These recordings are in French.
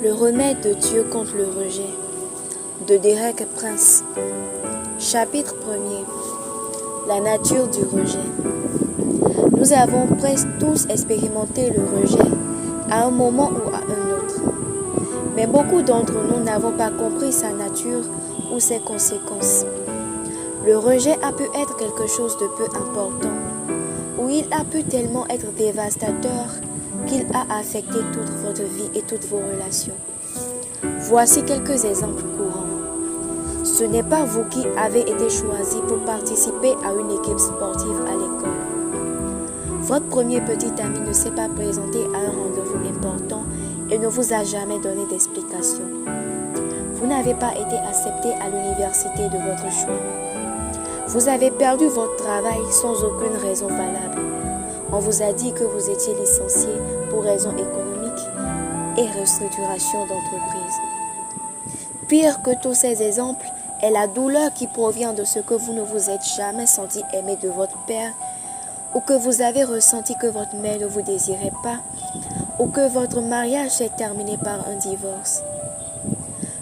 Le remède de Dieu contre le rejet de Derek Prince. Chapitre 1er. La nature du rejet. Nous avons presque tous expérimenté le rejet à un moment ou à un autre. Mais beaucoup d'entre nous n'avons pas compris sa nature ou ses conséquences. Le rejet a pu être quelque chose de peu important, ou il a pu tellement être dévastateur qu'il a affecté toute votre vie et toutes vos relations. Voici quelques exemples courants. Ce n'est pas vous qui avez été choisi pour participer à une équipe sportive à l'école. Votre premier petit ami ne s'est pas présenté à un rendez-vous important et ne vous a jamais donné d'explication. Vous n'avez pas été accepté à l'université de votre choix. Vous avez perdu votre travail sans aucune raison valable. On vous a dit que vous étiez licencié pour raisons économiques et restructuration d'entreprise. Pire que tous ces exemples est la douleur qui provient de ce que vous ne vous êtes jamais senti aimé de votre père, ou que vous avez ressenti que votre mère ne vous désirait pas, ou que votre mariage s'est terminé par un divorce.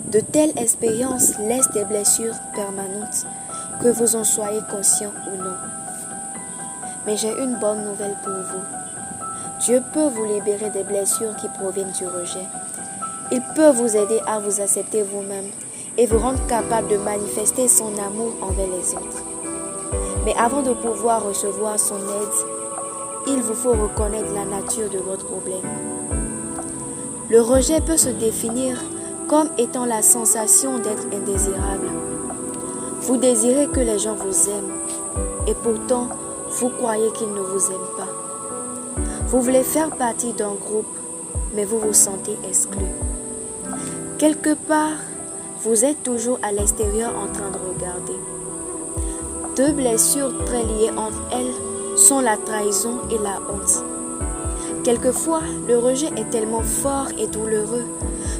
De telles expériences laissent des blessures permanentes, que vous en soyez conscient ou non. Mais j'ai une bonne nouvelle pour vous. Dieu peut vous libérer des blessures qui proviennent du rejet. Il peut vous aider à vous accepter vous-même et vous rendre capable de manifester son amour envers les autres. Mais avant de pouvoir recevoir son aide, il vous faut reconnaître la nature de votre problème. Le rejet peut se définir comme étant la sensation d'être indésirable. Vous désirez que les gens vous aiment et pourtant vous croyez qu'ils ne vous aiment pas. Vous voulez faire partie d'un groupe, mais vous vous sentez exclu. Quelque part, vous êtes toujours à l'extérieur en train de regarder. Deux blessures très liées entre elles sont la trahison et la honte. Quelquefois, le rejet est tellement fort et douloureux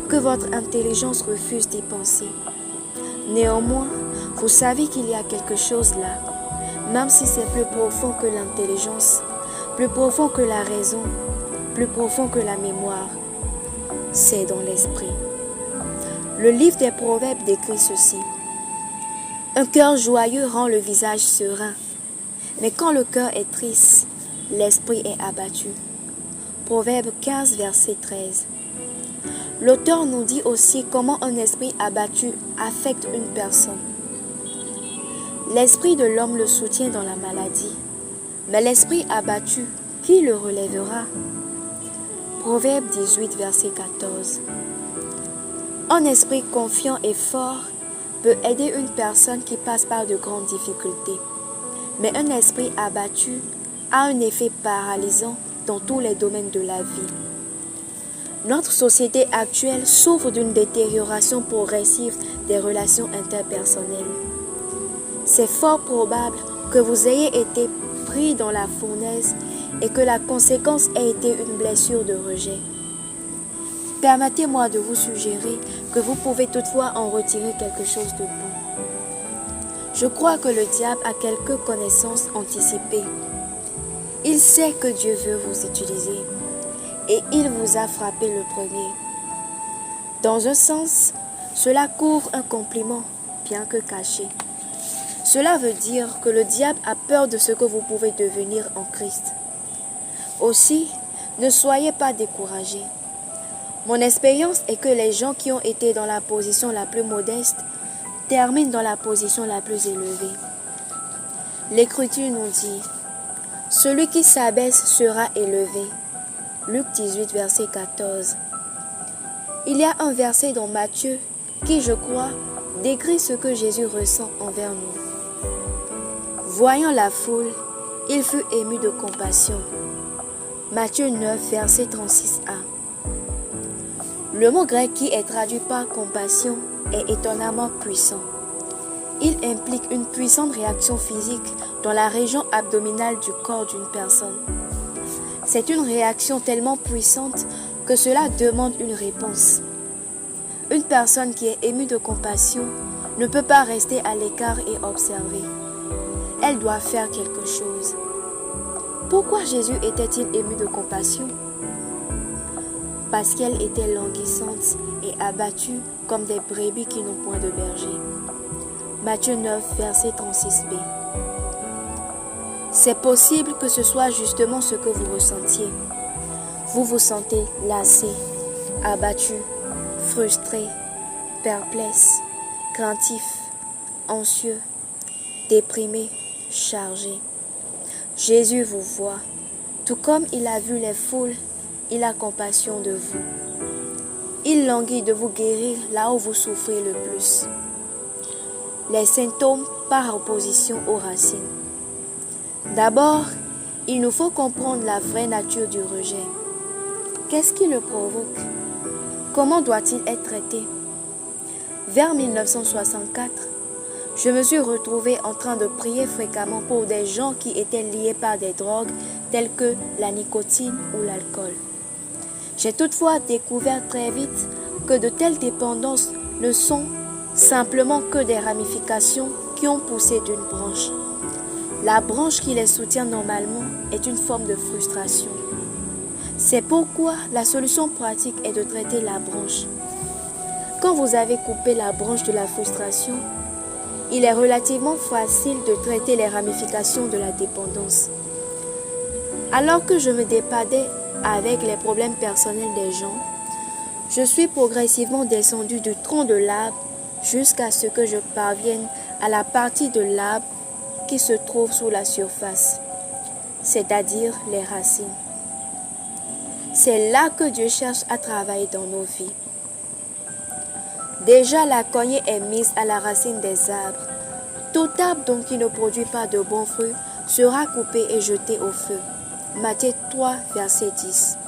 que votre intelligence refuse d'y penser. Néanmoins, vous savez qu'il y a quelque chose là, même si c'est plus profond que l'intelligence, plus profond que la raison, plus profond que la mémoire. C'est dans l'esprit. Le livre des Proverbes décrit ceci. Un cœur joyeux rend le visage serein, mais quand le cœur est triste, l'esprit est abattu. Proverbe 15, verset 13. L'auteur nous dit aussi comment un esprit abattu affecte une personne. L'esprit de l'homme le soutient dans la maladie, mais l'esprit abattu, qui le relèvera? Proverbe 18, verset 14. Un esprit confiant et fort peut aider une personne qui passe par de grandes difficultés, mais un esprit abattu a un effet paralysant dans tous les domaines de la vie. Notre société actuelle souffre d'une détérioration progressive des relations interpersonnelles. C'est fort probable que vous ayez été pris dans la fournaise et que la conséquence ait été une blessure de rejet. Permettez-moi de vous suggérer que vous pouvez toutefois en retirer quelque chose de bon. Je crois que le diable a quelques connaissances anticipées. Il sait que Dieu veut vous utiliser et il vous a frappé le premier. Dans un sens, cela couvre un compliment, bien que caché. Cela veut dire que le diable a peur de ce que vous pouvez devenir en Christ. Aussi, ne soyez pas découragés. Mon expérience est que les gens qui ont été dans la position la plus modeste terminent dans la position la plus élevée. L'Écriture nous dit « Celui qui s'abaisse sera élevé ». Luc 18, verset 14. Il y a un verset dans Matthieu qui, je crois, décrit ce que Jésus ressent envers nous. Voyant la foule, il fut ému de compassion. Matthieu 9, verset 36a. Le mot grec qui est traduit par compassion est étonnamment puissant. Il implique une puissante réaction physique dans la région abdominale du corps d'une personne. C'est une réaction tellement puissante que cela demande une réponse. Une personne qui est émue de compassion ne peut pas rester à l'écart et observer. Elle doit faire quelque chose. Pourquoi Jésus était-il ému de compassion? parce qu'elles étaient languissantes et abattues comme des brebis qui n'ont point de berger. Matthieu 9, verset 36b. C'est possible que ce soit justement ce que vous ressentiez. Vous vous sentez lassé, abattu, frustré, perplexe, craintif, anxieux, déprimé, chargé. Jésus vous voit. Tout comme il a vu les foules, il a compassion de vous. Il languit de vous guérir là où vous souffrez le plus. Les symptômes par opposition aux racines. D'abord, il nous faut comprendre la vraie nature du rejet. Qu'est-ce qui le provoque? Comment doit-il être traité? Vers 1964, je me suis retrouvée en train de prier fréquemment pour des gens qui étaient liés par des drogues telles que la nicotine ou l'alcool. J'ai toutefois découvert très vite que de telles dépendances ne sont simplement que des ramifications qui ont poussé d'une branche. La branche qui les soutient normalement est une forme de frustration. C'est pourquoi la solution pratique est de traiter la branche. Quand vous avez coupé la branche de la frustration, il est relativement facile de traiter les ramifications de la dépendance. Alors que je me dépadais avec les problèmes personnels des gens, je suis progressivement descendu du tronc de l'arbre jusqu'à ce que je parvienne à la partie de l'arbre qui se trouve sous la surface, c'est-à-dire les racines. C'est là que Dieu cherche à travailler dans nos vies. Déjà, la cognée est mise à la racine des arbres. Tout arbre donc qui ne produit pas de bons fruits sera coupé et jeté au feu. Matthieu 3, verset 10.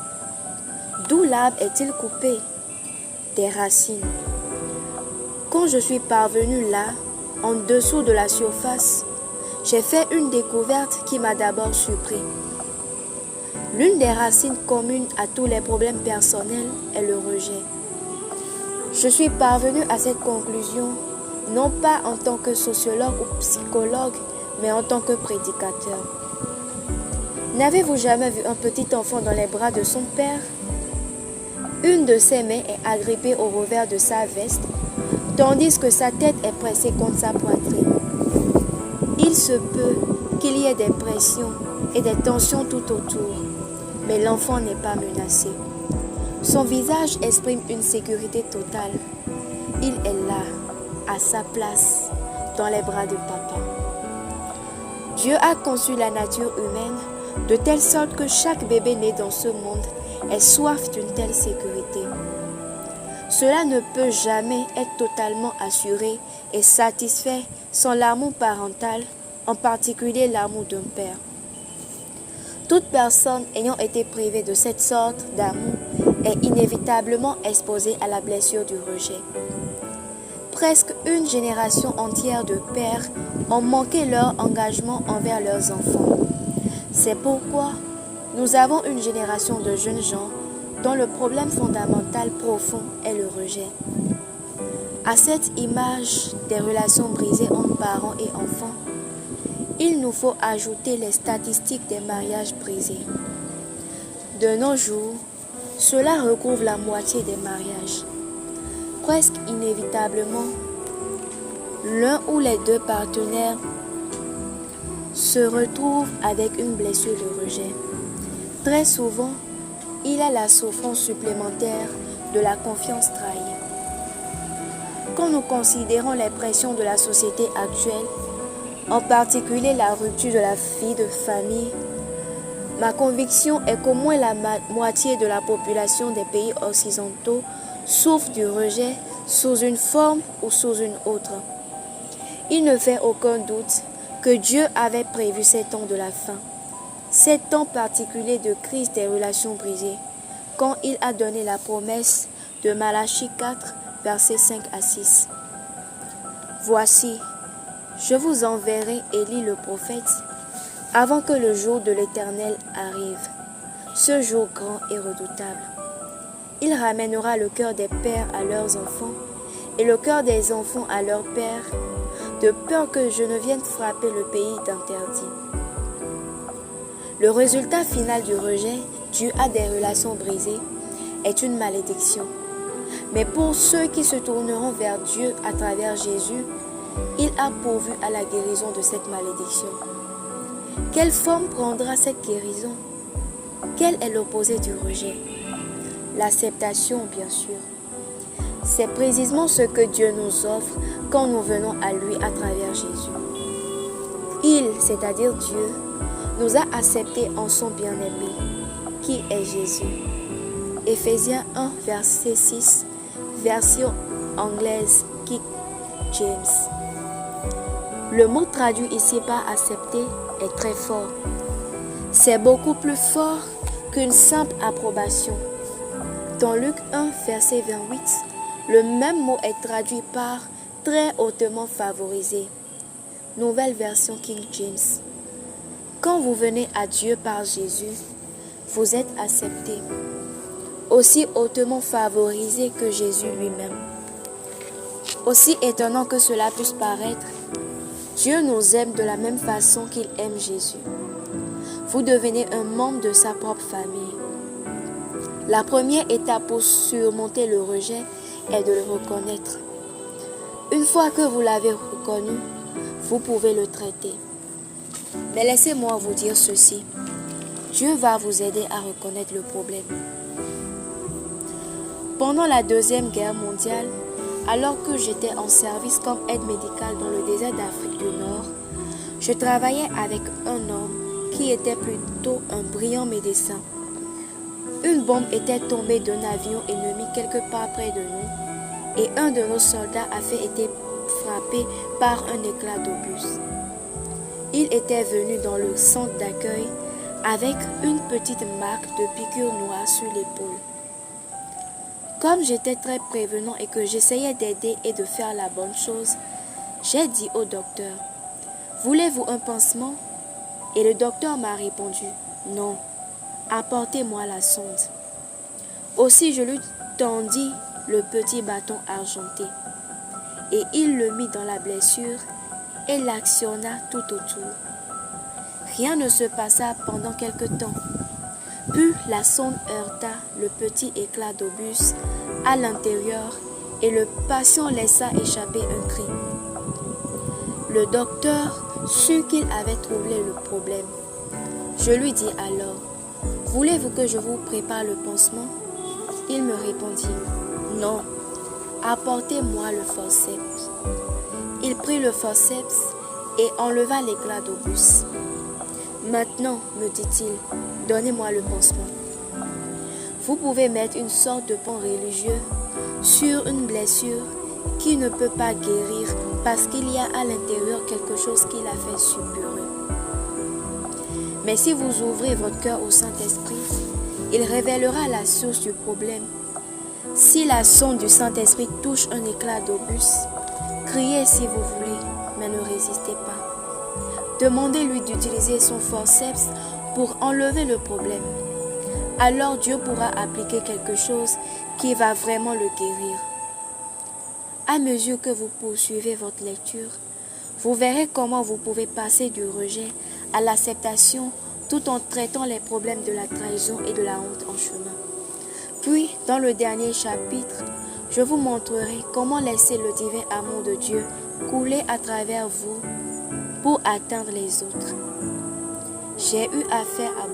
D'où l'arbre est-il coupé? Des racines. Quand je suis parvenu là, en dessous de la surface, j'ai fait une découverte qui m'a d'abord surpris. L'une des racines communes à tous les problèmes personnels est le rejet. Je suis parvenu à cette conclusion non pas en tant que sociologue ou psychologue, mais en tant que prédicateur. N'avez-vous jamais vu un petit enfant dans les bras de son père? Une de ses mains est agrippée au revers de sa veste, tandis que sa tête est pressée contre sa poitrine. Il se peut qu'il y ait des pressions et des tensions tout autour, mais l'enfant n'est pas menacé. Son visage exprime une sécurité totale. Il est là, à sa place, dans les bras de papa. Dieu a conçu la nature humaine de telle sorte que chaque bébé né dans ce monde ait soif d'une telle sécurité. Cela ne peut jamais être totalement assuré et satisfait sans l'amour parental, en particulier l'amour d'un père. Toute personne ayant été privée de cette sorte d'amour est inévitablement exposée à la blessure du rejet. Presque une génération entière de pères ont manqué leur engagement envers leurs enfants. C'est pourquoi nous avons une génération de jeunes gens dont le problème fondamental profond est le rejet. À cette image des relations brisées entre parents et enfants, il nous faut ajouter les statistiques des mariages brisés. De nos jours, cela recouvre la moitié des mariages. Presque inévitablement, l'un ou les deux partenaires se retrouvent avec une blessure de rejet. Très souvent, il y a la souffrance supplémentaire de la confiance trahie. Quand nous considérons les pressions de la société actuelle, en particulier la rupture de la vie de famille, ma conviction est qu'au moins la moitié de la population des pays occidentaux souffre du rejet sous une forme ou sous une autre. Il ne fait aucun doute que Dieu avait prévu ces temps de la fin, ces temps particuliers de crise des relations brisées, quand il a donné la promesse de Malachie 4, versets 5 à 6. Voici, je vous enverrai Élie le prophète avant que le jour de l'Éternel arrive, ce jour grand et redoutable. Il ramènera le cœur des pères à leurs enfants et le cœur des enfants à leurs pères, de peur que je ne vienne frapper le pays d'interdit. Le résultat final du rejet, dû à des relations brisées, est une malédiction. Mais pour ceux qui se tourneront vers Dieu à travers Jésus, il a pourvu à la guérison de cette malédiction. Quelle forme prendra cette guérison? Quel est l'opposé du rejet? L'acceptation, bien sûr. C'est précisément ce que Dieu nous offre quand nous venons à lui à travers Jésus. Il, c'est-à-dire Dieu, nous a acceptés en son bien-aimé, qui est Jésus. Éphésiens 1, verset 6, version anglaise King James. Le mot traduit ici par accepter est très fort. C'est beaucoup plus fort qu'une simple approbation. Dans Luc 1, verset 28, le même mot est traduit par très hautement favorisé. Nouvelle version King James. Quand vous venez à Dieu par Jésus, vous êtes accepté, aussi hautement favorisé que Jésus lui-même. Aussi étonnant que cela puisse paraître, Dieu nous aime de la même façon qu'il aime Jésus. Vous devenez un membre de sa propre famille. La première étape pour surmonter le rejet est de le reconnaître. Une fois que vous l'avez reconnu, vous pouvez le traiter. Mais laissez-moi vous dire ceci. Dieu va vous aider à reconnaître le problème. Pendant la Deuxième Guerre mondiale, alors que j'étais en service comme aide médicale dans le désert d'Afrique du Nord, je travaillais avec un homme qui était plutôt un brillant médecin. Une bombe était tombée d'un avion ennemi quelque part près de nous et un de nos soldats avait été frappé par un éclat d'obus. Il était venu dans le centre d'accueil avec une petite marque de piqûre noire sur l'épaule. Comme j'étais très prévenant et que j'essayais d'aider et de faire la bonne chose, j'ai dit au docteur, « Voulez-vous un pansement ?» Et le docteur m'a répondu, « Non, apportez-moi la sonde. » Aussi je lui tendis le petit bâton argenté et il le mit dans la blessure et l'actionna tout autour. Rien ne se passa pendant quelque temps. Puis la sonde heurta le petit éclat d'obus à l'intérieur et le patient laissa échapper un cri. Le docteur sut qu'il avait trouvé le problème. Je lui dis alors, « Voulez-vous que je vous prépare le pansement ?» Il me répondit, « Non, apportez-moi le forceps. » Il prit le forceps et enleva l'éclat d'obus. « Maintenant, me dit-il, donnez-moi le pansement. » Vous pouvez mettre une sorte de pont religieux sur une blessure qui ne peut pas guérir parce qu'il y a à l'intérieur quelque chose qui l'a fait suppurer. Mais si vous ouvrez votre cœur au Saint-Esprit, il révélera la source du problème. Si la sonde du Saint-Esprit touche un éclat d'obus, criez si vous voulez, mais ne résistez pas. Demandez-lui d'utiliser son forceps pour enlever le problème. Alors Dieu pourra appliquer quelque chose qui va vraiment le guérir. À mesure que vous poursuivez votre lecture, vous verrez comment vous pouvez passer du rejet à l'acceptation tout en traitant les problèmes de la trahison et de la honte en chemin. Puis, dans le dernier chapitre, je vous montrerai comment laisser le divin amour de Dieu couler à travers vous pour atteindre les autres. J'ai eu affaire à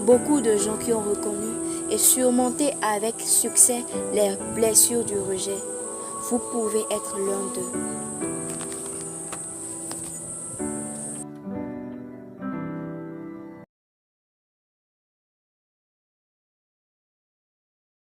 beaucoup de gens qui ont reconnu et surmonté avec succès les blessures du rejet. Vous pouvez être l'un d'eux.